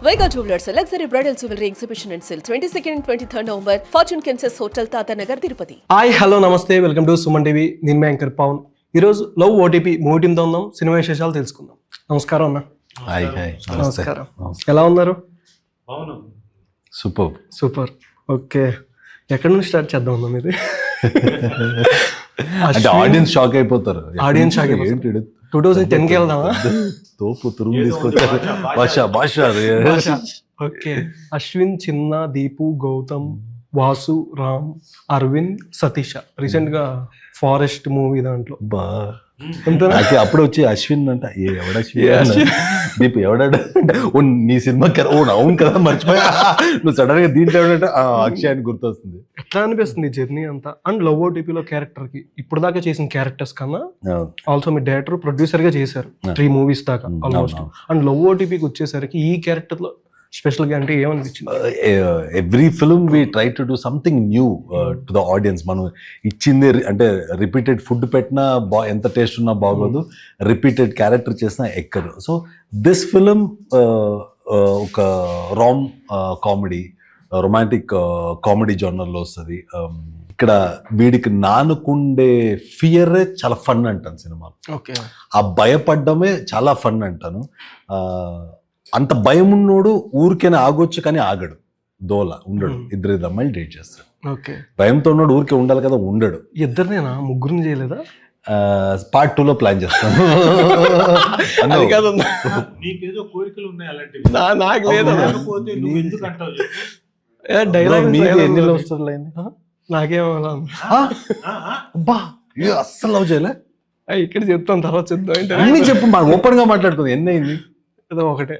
Vega Jewelers, a luxury bridal jewelry exhibition and sale 22nd and 23rd November, Fortune Kansas Hotel, Tata Nagar, Tirupati. Hi hello నమస్తే welcome to Suman TV. నేను మీ anchor Pawan. ఈరోజు love OTP movie టీంతో ఉందాం, cinema విశేషాలు తెలుసుకుందాం. నమస్కారం అన్న. Hi hi నమస్కారం. ఎలా ఉన్నారు? Super super. ఓకే, ఎక్కడి నుంచి స్టార్ట్ చేద్దాం అన్న మీది? అంటే ఆడియన్స్ షాక్ అయిపోతారు. ఆడియన్స్ షాక్ అయిపోతారు. 2010కి వెళ్దామా? తోపు తురుము తీసుకొచ్చారు. భాష ఓకే, అశ్విన్, చిన్న, దీపు, గౌతమ్, వాసు, రామ్, అరవింద్, సతీష. రీసెంట్ గా ఫారెస్ట్ మూవీ దాంట్లో నాకు అప్పుడు వచ్చి అశ్విన్ అంట ఎవడ దీపు ఎవడ నీ సినిమా అవును కదా మర్చిపోయా. నువ్వు సడన్ గా దీంట్లో ఎవడంటే అక్షయ్ అని గుర్తొస్తుంది. ఎట్లా అనిపిస్తుంది జర్నీ అంతా? అండ్ లవ్ ఓటీపీలో క్యారెక్టర్ కి ఇప్పుడు దాకా చేసిన క్యారెక్టర్స్ కన్నా ఆల్సో మీ డైరెక్టర్ ప్రొడ్యూసర్ గా చేశారు 3 movies దాకా ఆల్మోస్ట్. అండ్ లవ్ ఓటీపీకి వచ్చేసరికి ఈ క్యారెక్టర్ లో స్పెషల్ గా అంటే ఏమనిపించింది? Every film we try to do something new to the audience. మనం ఇచ్చింది అంటే రిపీటెడ్ ఫుడ్ పెట్టినా ఎంత టేస్ట్ ఉన్నా బాగోదు, రిపీటెడ్ క్యారెక్టర్ చేసినా ఎక్కదు. సో దిస్ ఫిల్మ్ ఒక కామెడీ, రొమాంటిక్ కామెడీ జోనర్లో వస్తుంది. ఇక్కడ వీడికి నానుకుండే ఫియరే చాలా ఫన్ అంటాను సినిమాలో. ఓకే, ఆ భయపడ్డమే చాలా ఫన్ అంటాను. అంత భయం ఉన్నోడు ఊరికైనా ఆగొచ్చు కానీ ఆగడు, దోల ఉండడు. 2 అమ్మాయిలు డేట్ చేస్తాడు. ఓకే, భయంతో ఉన్నాడు, ఊరికే ఉండాలి కదా, ఉండడు. ఇద్దరినేనా, ముగ్గురిని చేయలేదా? పార్ట్ 2లో ప్లాన్ చేస్తాను. అస్సలు లవ్ చేయలే. ఇక్కడ చెప్తాను, తర్వాత చెప్తాం. అన్ని చెప్పు, మనం ఓపెన్ గా మాట్లాడుతుంది. ఎన్ని అయింది? ఏదో ఒకటే.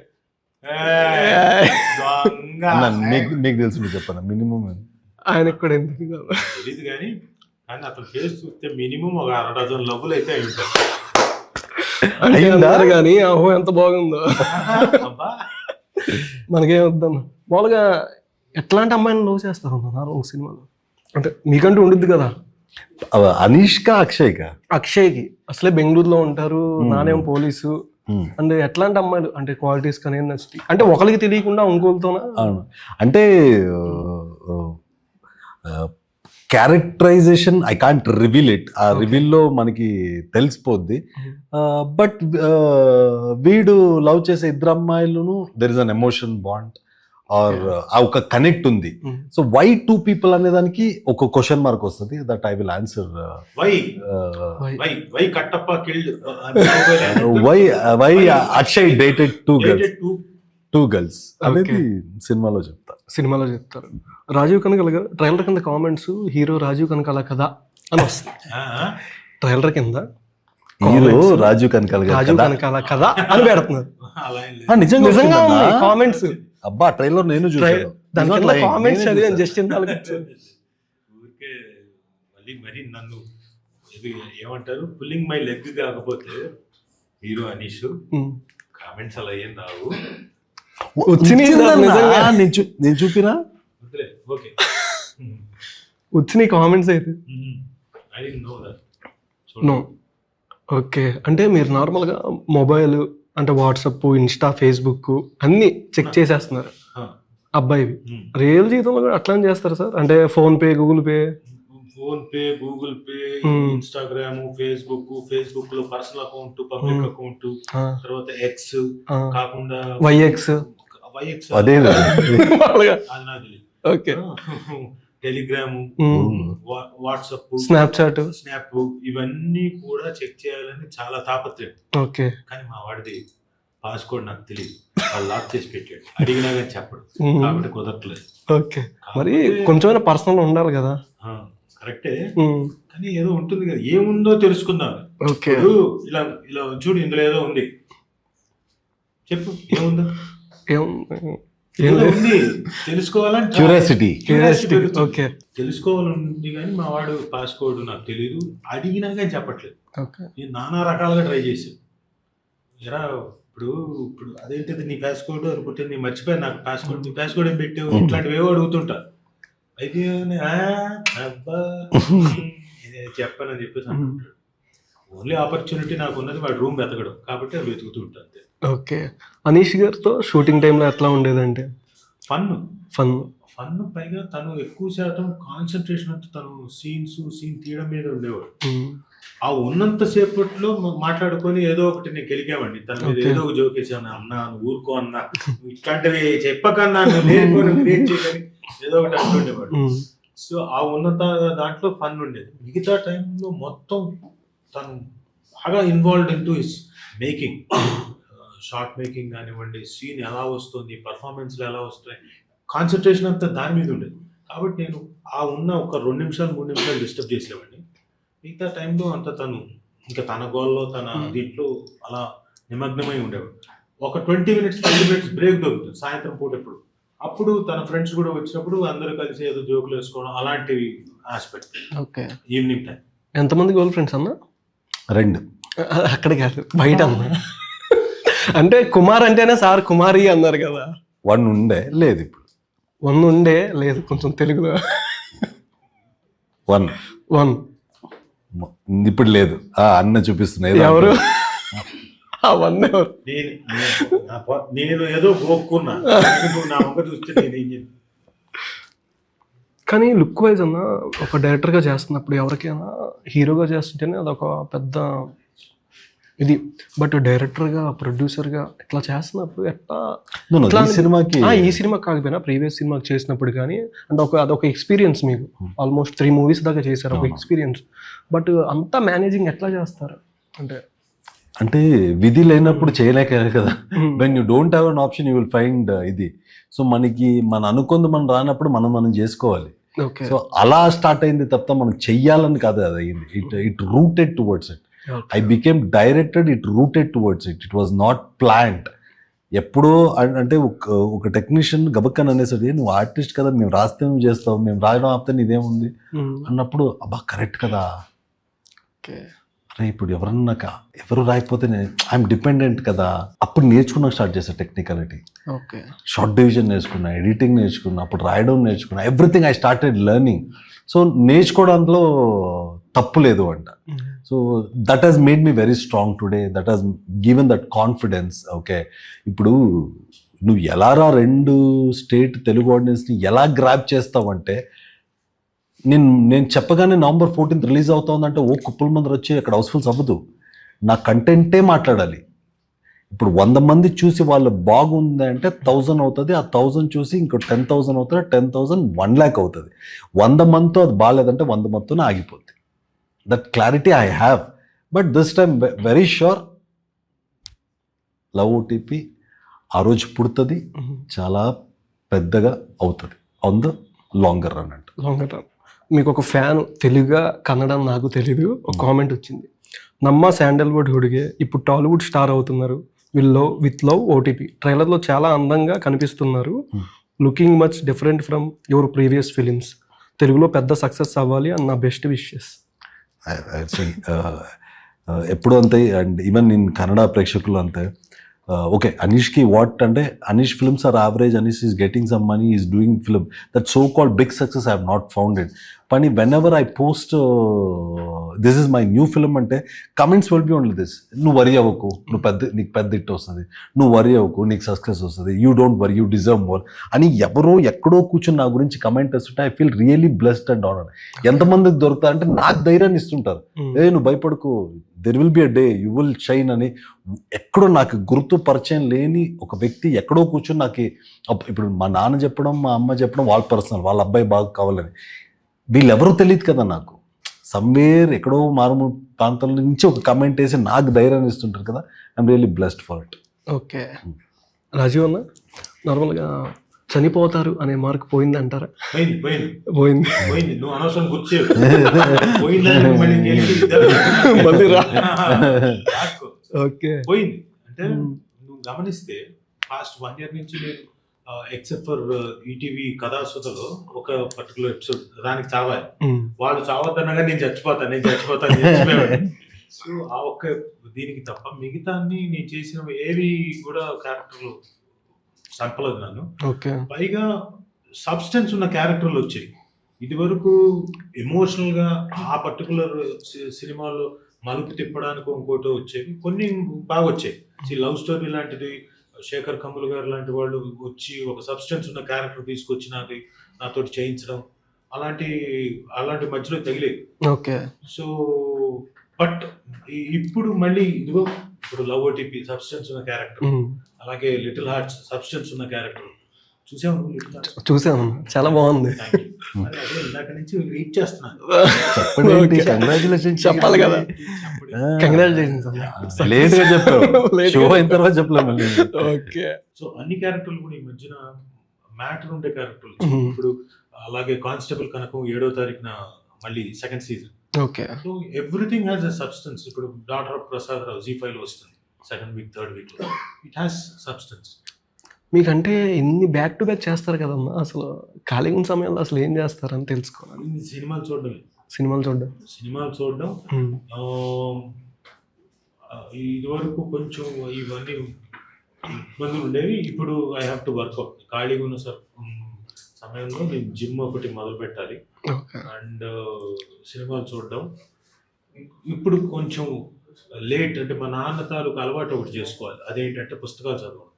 నీకు తెలుసు, చెప్పాను మినిమం. ఆయనకు కూడా ఎందుకు తెలీదు కానీ అతను ఫేస్ చూస్తే మినిమం ఒక 6 డజన్ లవ్వులు అయితే అన్నారు కానీ అహో ఎంత బాగుందో. మనకేం వద్దన్న. మామూలుగా ఎట్లాంటి అమ్మాయిని లవ్ చేస్తారు అన్నారు సినిమాలో? అంటే మీకంటూ ఉండిద్ది కదా. అనీష్కా, అక్షయ్కా? అక్షయ్కి అసలే బెంగళూరులో ఉంటారు, నానేం పోలీసు. అండ్ ఎట్లాంటి అమ్మాయిలు అంటే క్వాలిటీస్ కానీ నచ్చుతాయి అంటే ఒకరికి తెలియకుండా ఇంకోరితోనా? అవును, అంటే characterization I can't reveal it. ఆ రివీల్లో మనకి తెలిసిపోద్ది. బట్ వీడు లవ్ చేసే 2 అమ్మాయిలను there is an emotion bond or ఒక కనెక్ట్ ఉంది. సో వై 2 people అనే దానికి ఒక క్వశ్చన్ మార్క్ వస్తుంది. That I will answer. Why Akshay dated 2 girls అనేది సినిమాలో చెప్తారు. రాజీవ్ కనకాల గారు ట్రైలర్ కింద కామెంట్స్, హీరో రాజీవ్ కనకాల కదా అని వస్తుంది. ట్రైలర్ కింద హీరో రాజీవ్ కనకాల కదా అని పెడుతున్నారు. నిజంగా కామెంట్స్. అబ్బా, ట్రైలర్ నేను చూసాను. కామెంట్స్ చదివాను జస్ట్ ఊరికే మరి నన్ను ఏమంటారు, పుల్లింగ్ మై లెగ్ కాకపోతే హీరో అనీష్ కామెంట్స్ అలా ఏం రావు. నేను చూపినా ఓకే వచ్చినాయి కామెంట్స్ అయితే. నో. ఓకే, అంటే మీరు నార్మల్గా మొబైల్ అంటే వాట్సాప్, ఇన్స్టా, ఫేస్బుక్ అన్ని చెక్ చేసేస్తున్నారు అబ్బాయివి. రియల్ జీవితంలో కూడా అట్లా చేస్తారు సార్? అంటే phone pay, Google pay Instagram, Facebook లో పర్సనల్ అకౌంట్, పబ్లిక్ అకౌంట్, తర్వాత ఎక్స్ కాకుండా వైఎక్స్ అదే ఓకే, టెలిగ్రామ్, వాట్సాప్, స్నాప్ ఇవన్నీ కూడా చెక్ చేయాలని చాలా తాపత్రయం. ఓకే, కానీ మా వాడిది పాస్కోడ్ నాకు తెలియదు, వాళ్ళు లాక్ చేసి పెట్టాడు. అడిగినా కానీ చెప్పడు, కాబట్టి కుదరట్లేదు. ఓకే, మరి కొంచెమైనా పర్సనల్ ఉండాలి కదా. కరెక్టే, కానీ ఏదో ఉంటుంది కదా, ఏముందో తెలుసుకుందాం. ఓకే, ఇలా ఇలా చూడు, ఇందులో ఏదో ఉంది, చెప్పు ఏముందో. ఉంది తెలుసుకోవాలని క్యూరియాసిటీ. ఓకే, తెలుసుకోవాలండి. కానీ మా వాడు పాస్కోడ్ నాకు తెలియదు, అడిగినా కానీ చెప్పట్లేదు. నేను నానా రకాలుగా ట్రై చేశాను. ఎరా ఇప్పుడు అదేంటిది నీ పాస్కోడ్ అనుకుంటే, నేను మర్చిపోయాను నాకు పాస్కోడ్, నీ పాస్కోడ్ ఏం పెట్టావు, ఇట్లాంటివి ఏవో అడుగుతుంటా. అయితే అబ్బా చెప్పానని చెప్పేసి అనుకుంటాడు. ఓన్లీ ఆపర్చునిటీ నాకు ఉన్నది వాడు రూమ్ వెతకడం, కాబట్టి అవి వెతుకుతూ ఉంటాను అంతే. ఓకే. అనీష్ గారితో షూటింగ్ టైంలో ఎట్లా ఉండేదంటే? Fun fun. ఫన్ పైగా తను ఎక్కువ శాతం కాన్సన్ట్రేషన్ అంతా తను సీన్ తీయడం మీద ఉండేవాడు. ఆ ఉన్నంత సేపట్లో మాట్లాడుకొని ఏదో ఒకటి నేను గెలికామండి తన మీద, ఏదో ఒక జోక్ వేసాను, అన్నా నువ్వు ఊరుకో అన్నా, నువ్వు ఇట్లాంటివి చెప్పకన్నా, నువ్వు లేనిపోయిన క్రియేట్ చేయని ఏదో ఒకటి అంటుండేవాడు. సో ఆ ఉన్నత దాంట్లో ఫన్ ఉండేది. మిగతా టైంలో మొత్తం తను బాగా involved in to his making, short making కానివ్వండి, సీన్ ఎలా వస్తుంది, పర్ఫార్మెన్స్లు ఎలా వస్తాయి, కాన్సన్ట్రేషన్ అంతా దాని మీద ఉండేది. కాబట్టి నేను ఆ ఉన్న ఒక 2 నిమిషాలు 3 నిమిషాలు డిస్టర్బ్ చేసేవాడిని. మిగతా టైంలో అంత తను ఇంకా తన గోల్లో తన దీంట్లో అలా నిమగ్నమై ఉండేవాడు. ఒక 20 మినిట్స్ 30 మినిట్స్ బ్రేక్ దొరుకుతుంది సాయంత్రం పూట ఎప్పుడు, అప్పుడు తన ఫ్రెండ్స్ కూడా వచ్చినప్పుడు అందరూ కలిసి ఏదో జోకులు వేసుకోవడం, అలాంటివి ఆస్పెక్ట్. ఓకే. Evening time. ఎంతమంది గర్ల్ ఫ్రెండ్స్ అన్న? 2. అక్కడ కాదు, బయట అన్న. అంటే కుమార్ అంటేనే సార్ కుమారి అన్నారు కదా. 1 ఉండే, లేదు ఇప్పుడు. 1 ఉండే, లేదు కొంచెం తెలుగులో. 1 ఇప్పుడు లేదు. అన్న చూపిస్తున్నా. ఎవరు ఆ 1 ఎవరు? నేను ఏదో గోక్కున్నా, నా మొక్క చూస్తే నేను. కానీ లుక్ వైజ్ అన్న ఒక డైరెక్టర్గా చేస్తున్నప్పుడు ఎవరికైనా హీరోగా చేస్తుంటేనే అదొక పెద్ద ఇది. బట్ డైరెక్టర్గా ప్రొడ్యూసర్గా ఇట్లా చేస్తున్నప్పుడు ఎట్లా ఈ సినిమా కాకపోయినా ప్రీవియస్ సినిమా చేసినప్పుడు కానీ అంటే అదొక ఎక్స్పీరియన్స్. మీకు ఆల్మోస్ట్ 3 మూవీస్ దాకా చేశారు, ఒక ఎక్స్పీరియన్స్. బట్ అంతా మేనేజింగ్ ఎట్లా చేస్తారు అంటే విధి లేనప్పుడు చేయలేక కదా. When you don't have an option you will find ఇది. సో మనకి అనుకుంది మనం రానప్పుడు మనం చేసుకోవాలి. సో అలా స్టార్ట్ అయింది తప్ప మనం చెయ్యాలని కాదు అది అయింది. It rooted towards it. I became directed, it rooted towards it. It was not planned. ఎప్పుడో అంటే ఒక టెక్నీషియన్ గబక్కని అనేసరి నువ్వు ఆర్టిస్ట్ కదా, మేము రాస్తే నువ్వు చేస్తావు, మేము రాయడం ఆపితే ఇదేముంది అన్నప్పుడు అబ్బా కరెక్ట్ కదా. అరే ఇప్పుడు ఎవరు రాయకపోతే ఐఎమ్ డిపెండెంట్ కదా. అప్పుడు నేర్చుకున్నా, స్టార్ట్ చేసా టెక్నికాలిటీ. షార్ట్ డివిజన్ నేర్చుకున్నా, ఎడిటింగ్ నేర్చుకున్నా, అప్పుడు రాయడం నేర్చుకున్నా. Everything I started learning. So నేర్చుకోవడంలో తప్పు లేదు అంట. So that has made me very strong today. That has given that confidence. Okay ఇప్పుడు నువ్వు ఎలా 2 స్టేట్ తెలుగు ఆడియన్స్ని ఎలా గ్రాప్ చేస్తావంటే, నేను చెప్పగానే November 14th రిలీజ్ అవుతుందంటే కుప్పల మంది వచ్చి అక్కడ హౌస్ఫుల్స్ అవ్వదు. నా కంటెంటే మాట్లాడాలి. ఇప్పుడు 100 మంది చూసి వాళ్ళు బాగుంది అంటే 1000 అవుతుంది. ఆ 1000 చూసి ఇంకో 10,000 అవుతుంది. 10,000 1 lakh అవుతుంది. 100 మందితో అది బాగాలేదంటే 100 మందితోనే ఆగిపోద్ది. That clarity I have. But this time very sure Love OTP ఆ రోజు పుడుతుంది, చాలా పెద్దగా అవుతుంది ఆన్ ద లాంగర్ రన్. అంటే లాంగర్ రన్. మీకు ఒక ఫ్యాన్ తెలుగుగా కన్నడం నాకు తెలీదు, ఒక కామెంట్ వచ్చింది. నమ్మ శాండల్వుడ్ హుడిగే ఇప్పుడు టాలీవుడ్ స్టార్ అవుతున్నారు విత్ లవ్ ఓటీపీ. ట్రైలర్లో చాలా అందంగా కనిపిస్తున్నారు. Looking much different from your previous films. తెలుగులో పెద్ద సక్సెస్ అవ్వాలి అన్న బెస్ట్ విషెస్. ఎప్పుడు అంతే. అండ్ ఈవెన్ నేను కన్నడ ప్రేక్షకులు అంతే. ఓకే అనీష్కి వాట్ అంటే Anish films are average. Anish is getting some money, is doing film. That so called big success I have not found it. కానీ whenever I post this is my new film అంటే comments will be only this. నువ్వు వరి అవ్వకు, నీకు పెద్ద hit వస్తుంది. నువ్వు వరి అవ్వకు, నీకు సక్సెస్ వస్తుంది. You don't worry, you deserve more అని ఎవరో ఎక్కడో కూర్చొని నా గురించి కమెంట్ వేస్తుంటే I feel really blessed and honoured. ఎంతమందికి దొరుకుతారంటే నాకు ధైర్యాన్ని ఇస్తుంటారు. నువ్వు భయపడకు, there will be a day you will shine అని. ఎక్కడో నాకు గుర్తు పరిచయం లేని ఒక వ్యక్తి ఎక్కడో కూర్చొని నాకు ఇప్పుడు మా నాన్న చెప్పడం, మా అమ్మ చెప్పడం వాళ్ళ పర్సనల్, వాళ్ళ అబ్బాయి బాగా కావాలని. వీళ్ళెవరూ తెలియదు కదా నాకు. సమ్వేర్ ఎక్కడో మారుమూల ప్రాంతం నుంచి ఒక కమెంట్ వేసి నాకు ధైర్యాన్ని ఇస్తుంటారు కదా. I'm really blessed for it. Okay Rajiv అన్న, నార్మల్గా చనిపోతారు అనే మార్క్ పోయింది అంటారా? పోయింది. నువ్వు అనవసరం ఓకే పోయింది అంటే నువ్వు గమనిస్తే లాస్ట్ 1 year నుంచి నేను ఎక్సెప్ట్ ఫర్ ఈటీవీ కథాసుధలో ఒక పర్టికులర్ ఎపిసోడ్ దానికి చావాలి, వాళ్ళు చావద్దనగా నేను చచ్చిపోతాను. సో ఆ ఒక్క దీనికి తప్ప మిగతా నేను చేసిన ఏవి కూడా క్యారెక్టర్లు చంపలేదు నన్ను. పైగా సబ్స్టెన్స్ ఉన్న క్యారెక్టర్లు వచ్చాయి. ఇది వరకు ఎమోషనల్ గా ఆ పర్టికులర్ సినిమాలో మలుపు తిప్పడానికి ఇంకోటి వచ్చేవి, కొన్ని బాగా వచ్చాయి. లవ్ స్టోరీ లాంటిది శేఖర్ కమ్ముల్ గారు లాంటి వాళ్ళు వచ్చి ఒక సబ్స్టెన్స్ ఉన్న క్యారెక్టర్ తీసుకొచ్చి నాతో చేయించడం అలాంటి మధ్యలో తగిలేదు. ఓకే. సో బట్ ఇప్పుడు మళ్ళీ ఇదిగో ఇప్పుడు లవ్ ఓటీపీ సబ్స్టెన్స్ ఉన్న క్యారెక్టర్, అలాగే లిటిల్ హార్ట్స్ సబ్స్టెన్స్ ఉన్న క్యారెక్టర్ చూసాను, చాలా బాగుంది. అదే ఇందాక నుంచి వెయిట్ చేస్తున్నాను. కంగ్రాచులేషన్ చెప్పాలి కదా. కంగ్రాచులేషన్స్. లేట్ గా చెప్పావు, షో అయిన తర్వాత చెప్పలేము. ఓకే. సో అన్ని క్యారెక్టర్లు కూడా ఈ మధ్యన మ్యాటర్ ఉండే క్యారెక్టర్లు. ఇప్పుడు అలాగే కానిస్టేబుల్ కనకం 7వ తారీఖున మళ్ళీ second season. Okay. So everything has a substance. ఇప్పుడు daughter of Prasad Rao Z5 లో వస్తుంది, second week third week. It has substance. మీకంటే ఇన్ని బ్యాక్ టు బ్యాక్ చేస్తారు కదమ్మా, అసలు ఖాళీగా ఉన్న సమయంలో అసలు ఏం చేస్తారని తెలుసుకోవాలి. సినిమాలు చూడడం. ఇదివరకు కొంచెం ఇవన్నీ ఇబ్బందులు ఉండేవి. ఇప్పుడు ఐ హ్యావ్ టు వర్క్అవుట్. ఖాళీగా ఉన్న సమయంలో నేను జిమ్ ఒకటి మొదలు పెట్టాలి అండ్ సినిమాలు చూడడం. ఇప్పుడు కొంచెం లేట్, అంటే మా నాన్న తాలూకు అలవాటు ఒకటి చేసుకోవాలి. అదేంటంటే పుస్తకాలు చదవడం.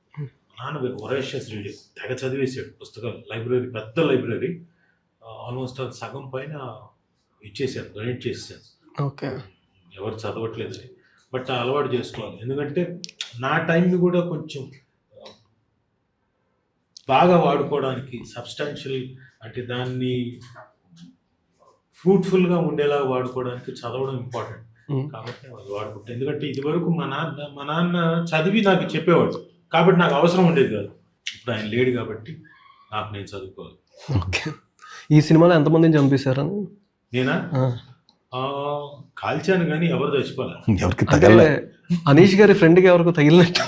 నాన్న వొరాషియస్ రీడర్, తెగ చదివేసాడు పుస్తకాలు. లైబ్రరీ, పెద్ద లైబ్రరీ, ఆల్మోస్ట్ అది సగం పైన ఇచ్చేసాను, డొనేట్ చేసాను. ఓకే. ఎవరు చదవట్లేదు. బట్ ఆ అలవాటు చేసుకోవాలి. ఎందుకంటే నా టైంని కూడా కొంచెం బాగా వాడుకోవడానికి, సబ్స్టాన్షియల్ అంటే దాన్ని ఫ్రూట్ఫుల్గా ఉండేలాగా వాడుకోవడానికి చదవడం ఇంపార్టెంట్. కాబట్టి అది వాడుకుంటాను. ఎందుకంటే ఇదివరకు మా నాన్న చదివి నాకు చెప్పేవాడు, కాబట్టి నాకు అవసరం ఉండేది కాదు. ఇప్పుడు ఆయన లేడు కాబట్టి నాకు నేను చదువుకోవాలి. ఓకే. ఈ సినిమాలో ఎంతమందిని చంపేశారని? నేనా కాల్చాను కానీ ఎవరు చచ్చిపోలే. ఎవరికి తగలే. అనీష్ గారి ఫ్రెండ్కి ఎవరికి తగిలినట్టు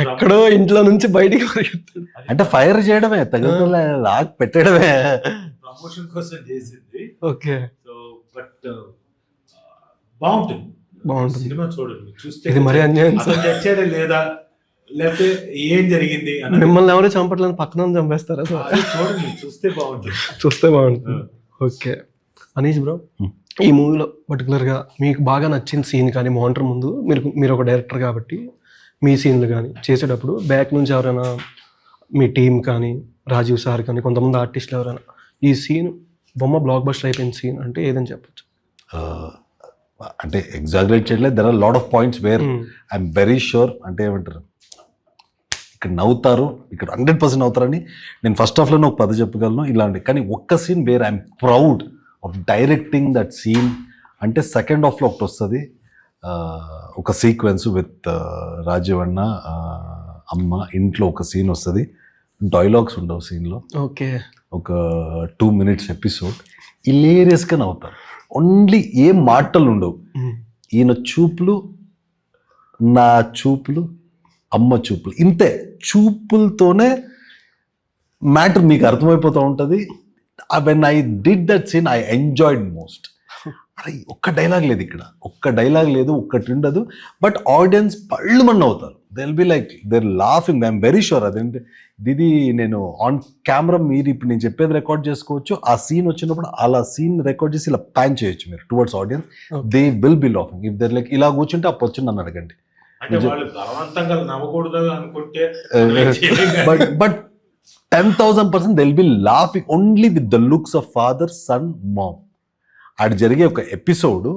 ఎక్కడో ఇంట్లో నుంచి బయటికి అంటే ఫైర్ చేయడమే, తగిలే లాక్ పెట్టడమే. ప్రమోషన్ కోసం చేసింది. ఓకే. సో బట్ బాగుంటుంది సినిమా. చూడండి, చూస్తే ఇది మరీ అన్యాయం. చచ్చాడే లేదా, లేకపోతే ఏం జరిగింది, మిమ్మల్ని ఎవరు చంపట్లేదు, పక్కన చంపేస్తారా? చూడండి, చూస్తే బాగుంటుంది. ఓకే. అనీష్ బ్రో, ఈ మూవీలో పర్టికులర్గా మీకు బాగా నచ్చిన సీన్ కానీ, మానిటర్ ముందు మీరు ఒక డైరెక్టర్ కాబట్టి మీ సీన్లు కానీ చేసేటప్పుడు బ్యాక్ నుంచి ఎవరైనా మీ టీం కానీ, రాజీవ్ సార్ కానీ, కొంతమంది ఆర్టిస్టులు ఎవరైనా ఈ సీన్ బొమ్మ బ్లాక్ బస్టర్ అయిపోయిన సీన్ అంటే ఏదని చెప్పచ్చు? అంటే ఎగ్జాగరేట్ చేయట్లేదు. There are lot of points where I'm very sure, అంటే ఏమంటారు, ఇక్కడ నవ్వుతారు, ఇక్కడ 100% నవ్వుతారని నేను ఫస్ట్ హాఫ్లోనే ఒక 10 చెప్పగలను ఇలాంటి. కానీ ఒక్క scene where I'm proud of directing that scene అంటే సెకండ్ హాఫ్లో ఒకటి వస్తుంది, ఒక సీక్వెన్స్ విత్ రాజీవ్ అన్న అమ్మ ఇంట్లో ఒక సీన్ వస్తుంది. డైలాగ్స్ ఉండవు సీన్లో. ఓకే. ఒక 2 minutes ఎపిసోడ్ ఇలేరియస్గా నవ్వుతారు. ఓన్లీ ఏం మాటలు ఉండవు. ఈయన చూపులు, నా చూపులు, అమ్మ చూపులు, ఇంతే. చూపులతోనే మ్యాటర్ మీకు అర్థమైపోతూ ఉంటుంది. When I did that scene I enjoyed most. అరే ఒక్క డైలాగ్ లేదు ఇక్కడ, ఒక్కటి ఉండదు. బట్ ఆడియన్స్ పళ్ళు మన్న అవుతారు. They will be like they're laughing. I'm very sure. అదేంటి ఇది నేను ఆన్ కెమెరా, మీరు ఇప్పుడు నేను చెప్పేది రికార్డ్ చేసుకోవచ్చు. ఆ సీన్ వచ్చినప్పుడు అలా సీన్ రికార్డ్ చేసి ఇలా ప్యాన్ చేయొచ్చు మీరు towards audience. They will be laughing. If they're like ఇలా కూర్చుంటే ఆ పొచ్చు నన్ను అడగండి. But 10,000% they will be laughing only with the looks of father, son, mom. అటు జరిగే ఒక episode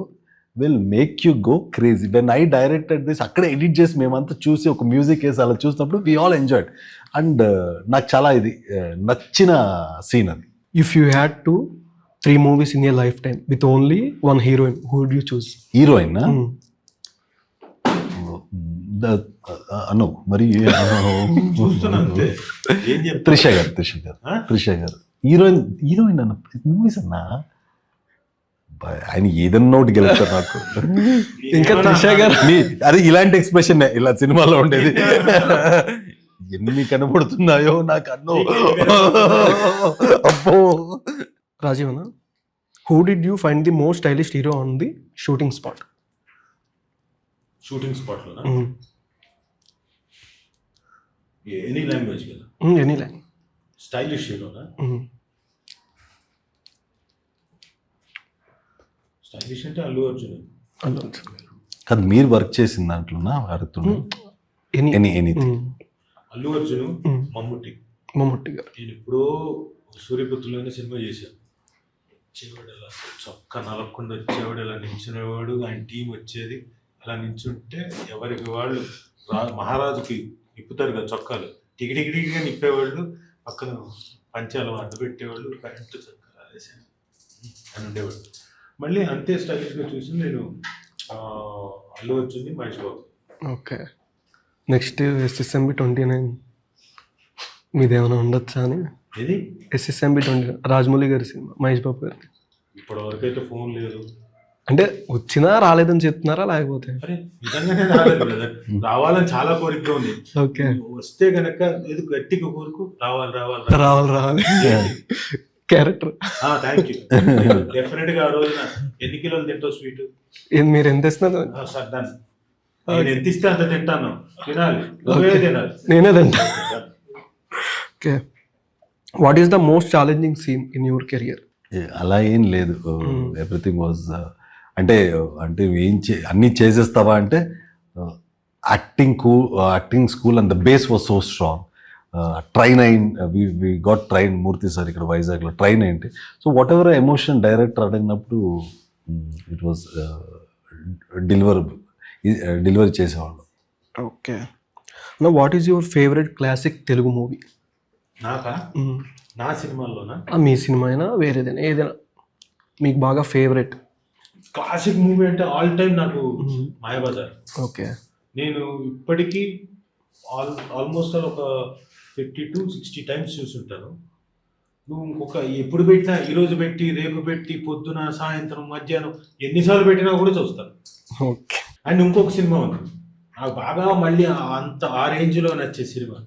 will make you go crazy. When I directed this, అక్కడే ఎడిట్ చేసి మేమంతా చూసి ఒక మ్యూజిక్ వేసి అలా చూసినప్పుడు వీ ఆల్ ఎంజాయ్డ్. అండ్ నాకు చాలా ఇది నచ్చిన సీన్ అది. If you had to 3 movies in your life time with only 1 heroine, who would you choose? Heroine అను మరి త్రిష గారు హీరోయిన్ అన్న మూవీస్ అన్నా ఆయన ఏదన్నా ఒకటి గెలుస్తారు నాకు. ఇంకా త్రిష గారు అది ఇలాంటి ఎక్స్ప్రెషన్ ఇలా సినిమాలో ఉండేది. ఎన్ని కనబడుతున్నాయో నాకు అన్నో. అబ్బో. రాజీవ్ అన్న, who did you find the most stylish hero on the shooting spot? Shooting స్పాట్లో ఎనీ లాంగ్వేజ్ కదా? Any language. స్టైలిష్ హీరోనా? స్టైలిష్ అంటే అల్లు అర్జున్. అల్లు అర్జున్ గారు. కాదు మీరు వర్క్ చేసిన దాంట్లోనా అడుగుతున్నా? ఎనీథింగ్. అల్లు అర్జున్, మమ్ముట్టి గారు. నేను ఎప్పుడో సూర్యపుత్రులోనే సినిమా చేశాను. వచ్చేవాడు అలా చొక్క నలగకుండా వచ్చేవాడు, ఇలా నించునేవాడు, ఆయన టీం వచ్చేది, అలా నించుంటే ఎవరికి వాళ్ళు మహారాజుకి నిప్పుతారు కదా చొక్కాలు, టిగిటిగిటిగా నిప్పేవాళ్ళు, పక్కన పంచాలు అడ్డు పెట్టేవాళ్ళు, కరెంటు చొక్కా అని ఉండేవాడు. మళ్ళీ అంతే స్టైలిష్గా చూసి నేను అల్లు అర్జున్ని Mahesh Babu. Okay, next SSMB 29 మీదేమైనా ఉండొచ్చా అని. ఇది SSMB 29 రాజమౌళి గారి సినిమా, మహేష్ బాబు గారి. ఇప్పటివరకు అయితే ఫోన్ లేదు. అంటే వచ్చినా రాలేదని చెప్తున్నారా లేకపోతే? అరే నిజంగానే రాలేదు బ్రదర్, రావాలని చాలా కోరికగా ఉంది. ఓకే, వస్తే గనక ఏదో గట్టిగా కోరుకు రావాలి రావాలి రావాలి రావాలి క్యారెక్టర్. Thank you. డెఫినెట్ గా ఆ రోజున ఎన్ని కిలోలు తింటావు స్వీట్? మీరు ఎంత ఇస్తున్నారు? సార్ దాన్ని నేను ఎంత ఇస్తే అంత తింటాను, తినాలి, నువ్వే తినాలి. నేనే తింటా. Okay, what is the most challenging scene in your career? అలా ఏం లేదు, ఎవ్రీథింగ్ వాజ్ అంటే అన్నీ చేసేస్తావా అంటే acting school and the base was so strong. Train we got train, Murthy sir ఇక్కడ వైజాగ్లో ట్రైన్ ఏంటి. So whatever emotion director అడిగినప్పుడు ఇట్ వాజ్ డెలివరీ చేసేవాళ్ళు. Okay, what is your favourite classic Telugu movie? నాకా? నా సినిమాల్లోనా? మీ సినిమా అయినా వేరేదైనా, ఏదైనా మీకు బాగా ఫేవరెట్ క్లాసిక్ మూవీ అంటే ఆల్ టైమ్ నాకు మాయాబజార్. ఓకే, నేను ఇప్పటికీ ఆల్మోస్ట్ ఒక 50 to 60 టైమ్స్ చూసుంటాను. నువ్వు ఇంకొక ఎప్పుడు పెట్టినా, ఈరోజు పెట్టి, రేపు పెట్టి, పొద్దున, సాయంత్రం, మధ్యాహ్నం ఎన్నిసార్లు పెట్టినా కూడా చూస్తాను. ఓకే, అండ్ ఇంకొక సినిమా ఉంది నాకు బాగా మళ్ళీ అంత ఆ రేంజ్లో నచ్చే సినిమా,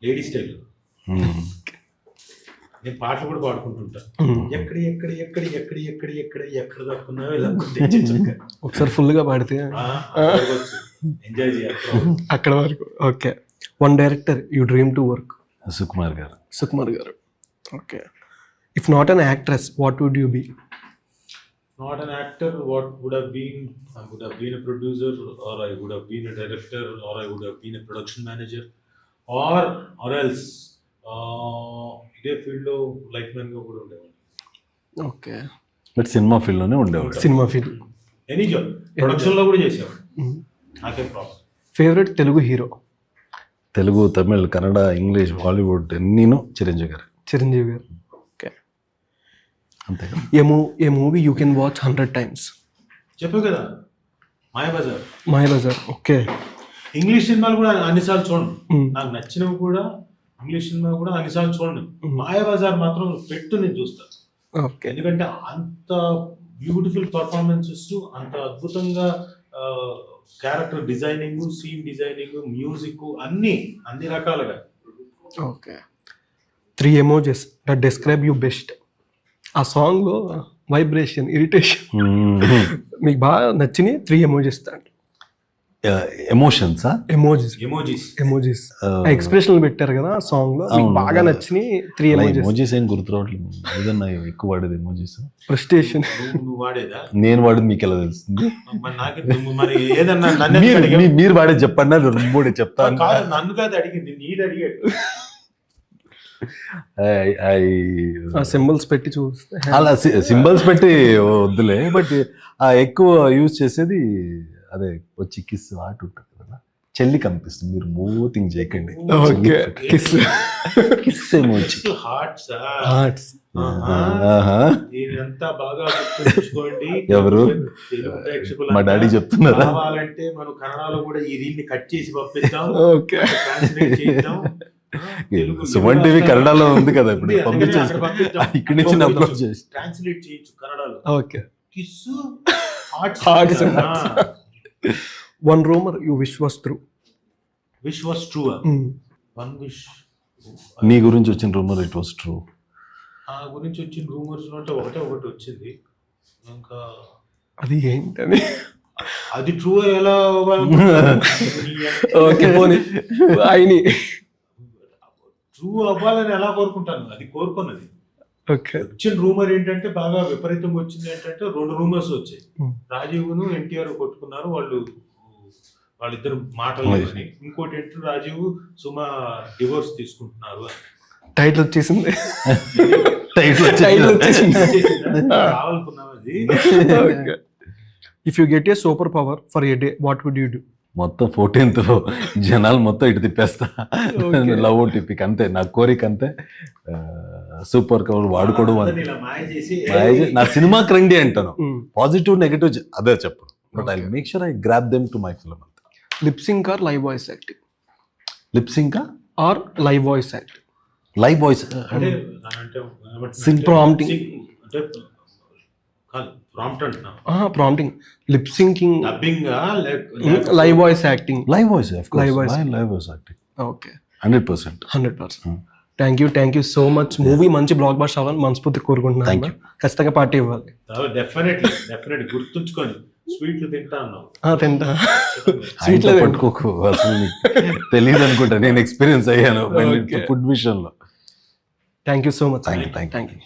లేడీ స్టైల్. నేను పాటలు కూడా పాడుకుంటుంటాను. ఎక్కడ తప్పుకున్నావో ఇలా ఒకసారి ఫుల్గా పాడితే ఎంజాయ్ చేయాలి అక్కడ వరకు. Okay, one director you dream to work? Sukumar garu. Sukumar garu. Okay, if not an actress what would you be? Not an actor, what would have been? I would have been a producer, or I would have been a director, or I would have been a production manager, or else ఇదే ఫీల్డ్లో life మ్యాన్గా కూడా ఉండేవాడు. Okay, but cinema ఫీల్డ్లోనే ఉండేవాడు. Cinema field, any job, ప్రొడక్షన్లో కూడా చేసేవాడు. నాకేం problem. Favourite Telugu hero? Telugu, Tamil, Kannada, English, Bollywood నేను చిరంజీవి గారు. చిరంజీవి గారు. ఓకే, అంతే. A movie you can watch 100 times? చెప్పావు కదా, మాయాబజార్. మాయాబజార్. ఓకే, ఇంగ్లీష్ సినిమాలు కూడా అన్నిసార్లు చూడండి, నాకు నచ్చినవి కూడా ఇంగ్లీష్ సినిమా కూడా అన్నిసార్లు చూడండి. మాయాబజార్ మాత్రం పెట్టు నేను చూస్తాను. ఓకే, ఎందుకంటే అంత బ్యూటిఫుల్ పర్ఫార్మెన్సెస్, అంత అద్భుతంగా character designing, scene designing, music, అన్ని రకాలుగా. Okay, 3 emojis that describe you best. ఆ సాంగ్లో వైబ్రేషన్, ఇరిటేషన్ మీకు బాగా నచ్చినాయి 3 emojis దాంట్లో. ఎమోషన్సా? ఎమోజీస్ ఎక్స్ప్రెషన్ పెట్టారు కదా ఆ సాంగ్ లో, మీకు బాగా నచ్చినాయి 3 ఎమోజీస్. ఏం గుర్తు రావట్లేదు, ఏదన్నా ఎక్కువ వాడేది ఎమోజీస్. ఫ్రస్ట్రేషన్. నువ్వు వాడేదా? నేను వాడేది మీకు ఎలా తెలుస్తుంది? మరి ఏదన్నా మీరు వాడేది చెప్పండి, 2-3 చెప్తాను. నన్ను కాదు అడిగింది, నీది అడిగాడు. సింబల్స్ పెట్టి చూస్తే, అలా సింబల్స్ పెట్టి వద్దులే, బట్ ఎక్కువ యూజ్ చేసేది అదే వచ్చి కిస్ ఆట ఉంటుంది కదా, చెల్లి కనిపిస్తుంది. మీరు మూతింగ్ చేయకండి. Kiss emoji, hearts. ఎవరు? మా డాడీ చెప్తున్నారు. కావాలంటే మనం కన్నడలో కూడా ఈ రీల్ ని కట్ చేసి పంపిద్దాం, సుమన్ టీవీ కన్నడలో ఉంది కదా, ఇప్పుడు పంపించేసి ఇక్కడి నుంచి అప్లోడ్ చేసి ట్రాన్స్లేట్ చేయొచ్చు కన్నడలో. Okay, kiss hearts. One rumor you wish was true. Wish was true. One wish. నీ గురించి వచ్చిన రూమర్ ఇట్ వాస్ ట్రూ. ఆ గురించి వచ్చిన రూమర్స్ అంటే ఒకటి వచ్చింది, ఇంకా అది ఏంటని, అది ట్రూ ఎలా? ఓకే, పోనీ అయిని ట్రూ అవ్వాలని ఎలా కోరుకుంటాను, అది కోరుకున్నది. ఓకే. వచ్చిన రూమర్ ఏంటంటే బాగా విపరీతంగా వచ్చింది ఏంటంటే 2 రూమర్స్ వచ్చాయి. Hmm. రాజీవ్ను ఎన్టీఆర్ కొట్టుకున్నారు, వాళ్ళిద్దరు మాటలు లేవని. ఇంకోటి ఏంటంటే రాజీవ్ సుమ డివోర్స్ తీసుకుంటున్నారు అని. టైటిల్ వచ్చేసింది. టైటిల్ వచ్చేసింది. కావాలనుకున్నాం అది. If you get a super power for a day what would you do? మొత్తం 14th జనాలు మొత్తం ఇటు తిప్పేస్తా. లవ్ ఓటీపీకి అంతే నా కోరిక, అంతే. సూపర్ కవర్ వాడుకోవడం అందరిని ఇలా మాయ చేసి నా సినిమాకి రండి అంటాను. పాజిటివ్ నెగటివ్ అదే చెప్పను, but I make sure I grab them to my film. అంతే. Lip sync or live voice acting? లిప్సింకా or live voice acting? Live voice అంటే Prompting. అంటే ప్రాంప్ట్ అంటున్నా, prompting, lip syncing, dubbing live voice acting. Live voice Live voice. Live voice acting okay, 100%. 100%. Thank you so much. Movie మంచి blockbuster అవ్వాలని మనస్ఫూర్తి Thank కోరుకుంటున్నాను. you. ఖచ్చితంగా party ఇవ్వాలి. Definitely గుర్తుంచుకొని స్వీట్లు తింటా అన్నావు. తింటా. స్వీట్లో పట్టుకోకు, అసలు నీకు తెలియదు అనుకుంటా, నేను ఎక్స్పీరియన్స్ అయ్యాను Okay. ఫుడ్ విషయంలో. Thank you so much. Thank you. Thank you.